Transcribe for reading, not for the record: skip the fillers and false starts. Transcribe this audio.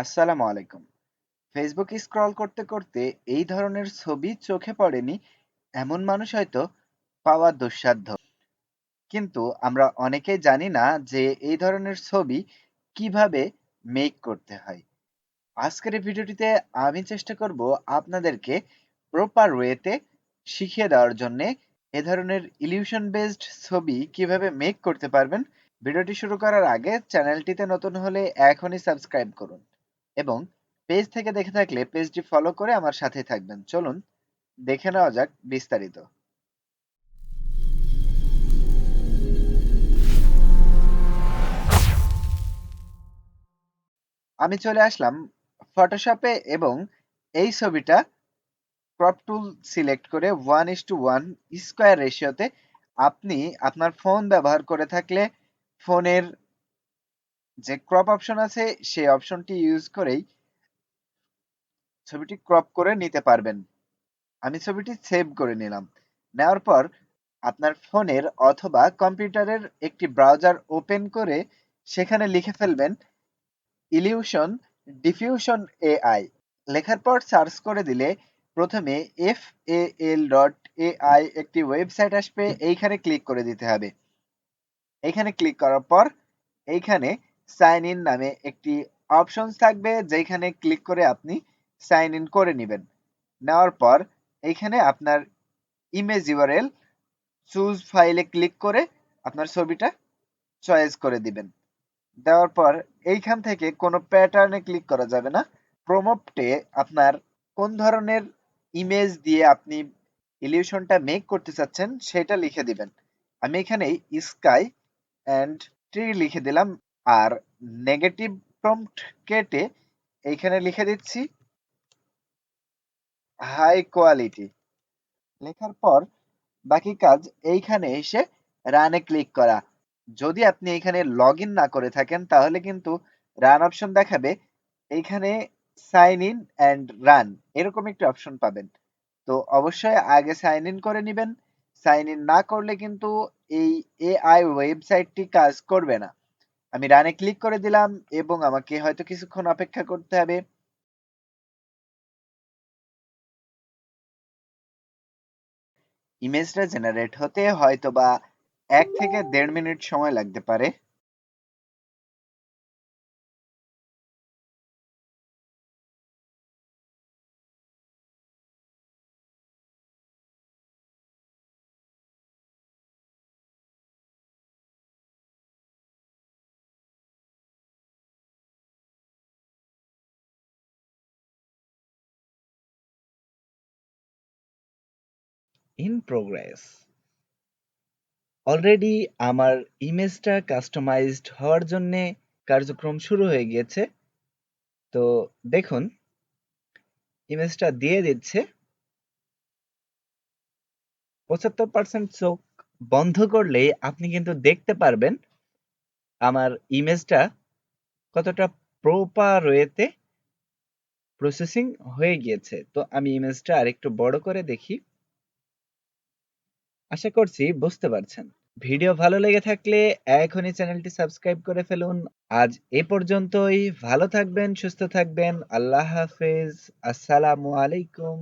আসসালামু আলাইকুম। Facebook scroll করতে করতে এই ধরনের ছবি চোখে পড়েনি এমন মানুষ হয়তো পাওয়া দুঃসাধ্য। কিন্তু আমরা অনেকেই জানি না যে এই ধরনের ছবি কিভাবে মেক করতে হয়। আজকের এই ভিডিওটিতে আমি চেষ্টা করব আপনাদেরকে প্রপার ওয়েতে শিখিয়ে দেওয়ার জন্যে এ ধরনের ইলিউশন বেসড ছবি কিভাবে মেক করতে পারবেন। ভিডিওটি শুরু করার আগে চ্যানেলটিতে নতুন হলে এখনই সাবস্ক্রাইব করুন এবং পেজ থেকে দেখে থাকলে পেজটি ফলো করে আমার সাথে থাকবেন। চলুন দেখে নেওয়া যাক বিস্তারিত। আমি চলে আসলাম ফটোশপে এবং এই ছবিটা ক্রপ টুল সিলেক্ট করে 1:1 স্কোয়ার রেশিওতে আপনি আপনার ফোন ব্যবহার করে থাকলে ফোনের যে ক্রপ অপশন আছে সেই অপশনটি ইউজ করেই ছবিটি ক্রপ করে নিতে পারবেন। আমি ছবিটি সেভ করে নিলাম। নেওয়ার পর আপনার ফোনের অথবা কম্পিউটারের একটি ব্রাউজার ওপেন করে সেখানে লিখে ফেলবেন ইলিউশন ডিফিউশন এআই। লেখার পর সার্চ করে দিলে প্রথমে FAL.AI একটি ওয়েবসাইট আসবে, এইখানে ক্লিক করে দিতে হবে। এইখানে ক্লিক করার পর এইখানে সাইন ইন নামে একটি অপশনস থাকবে, যেখানে ক্লিক করে আপনি সাইন ইন করে নেবেন। নেওয়ার পর এইখানে আপনার ইমেজ ইউআরএল চুজ ফাইলে ক্লিক করে আপনার ছবিটা চয়েস করে দিবেন। দেওয়ার পর এইখান থেকে কোনো প্যাটার্নে ক্লিক করা যাবে না। প্রম্পটে আপনার কোন ধরনের ইমেজ দিয়ে আপনি ইলিউশনটা মেক করতে চাচ্ছেন সেটা লিখে দিবেন। আমি এখানে স্কাই অ্যান্ড ট্রি লিখে দিলাম আর নেগেটিভ প্রম্পট কেটে এইখানে লিখে দিচ্ছি হাই কোয়ালিটি। লেখার পর বাকি কাজ এইখানে এসে রানে ক্লিক করা। যদি আপনি এখানে লগ ইন না করে থাকেন তাহলে কিন্তু রান অপশন দেখাবে। এইখানে সাইন ইন অ্যান্ড রান এরকম একটি অপশন পাবেন। তো অবশ্যই আগে সাইন ইন করে নেবেন। সাইন ইন না করলে কিন্তু এই এআই ওয়েবসাইটটি কাজ করবে না। আমি রানে ক্লিক করে দিলাম এবং আমাকে হয়তো কিছুক্ষণ অপেক্ষা করতে হবে। ইমেজটা জেনারেট হতে হয়তোবা ১ থেকে ১.৫ মিনিট সময় লাগতে পারে। In progress. অলরেডি আমার ইমেজটা কাস্টমাইজড হওয়ার জন্য কার্যক্রম শুরু হয়ে গিয়েছে। তো দেখুন ইমেজটা দিয়ে দিচ্ছে। ৭৫% চোখ বন্ধ করলে আপনি কিন্তু দেখতে পারবেন আমার ইমেজটা কতটা প্রপার ওয়েতে প্রসেসিং হয়ে গিয়েছে। তো আমি ইমেজটা আরেকটু বড় করে দেখি। আশা করছি বুঝতে পারছেন। ভিডিও ভালো লেগে থাকলে এখনই চ্যানেলটি সাবস্ক্রাইব করে ফেলুন। আজ এ পর্যন্তই। ভালো থাকবেন, সুস্থ থাকবেন। আল্লাহ হাফেজ। আসসালামু আলাইকুম।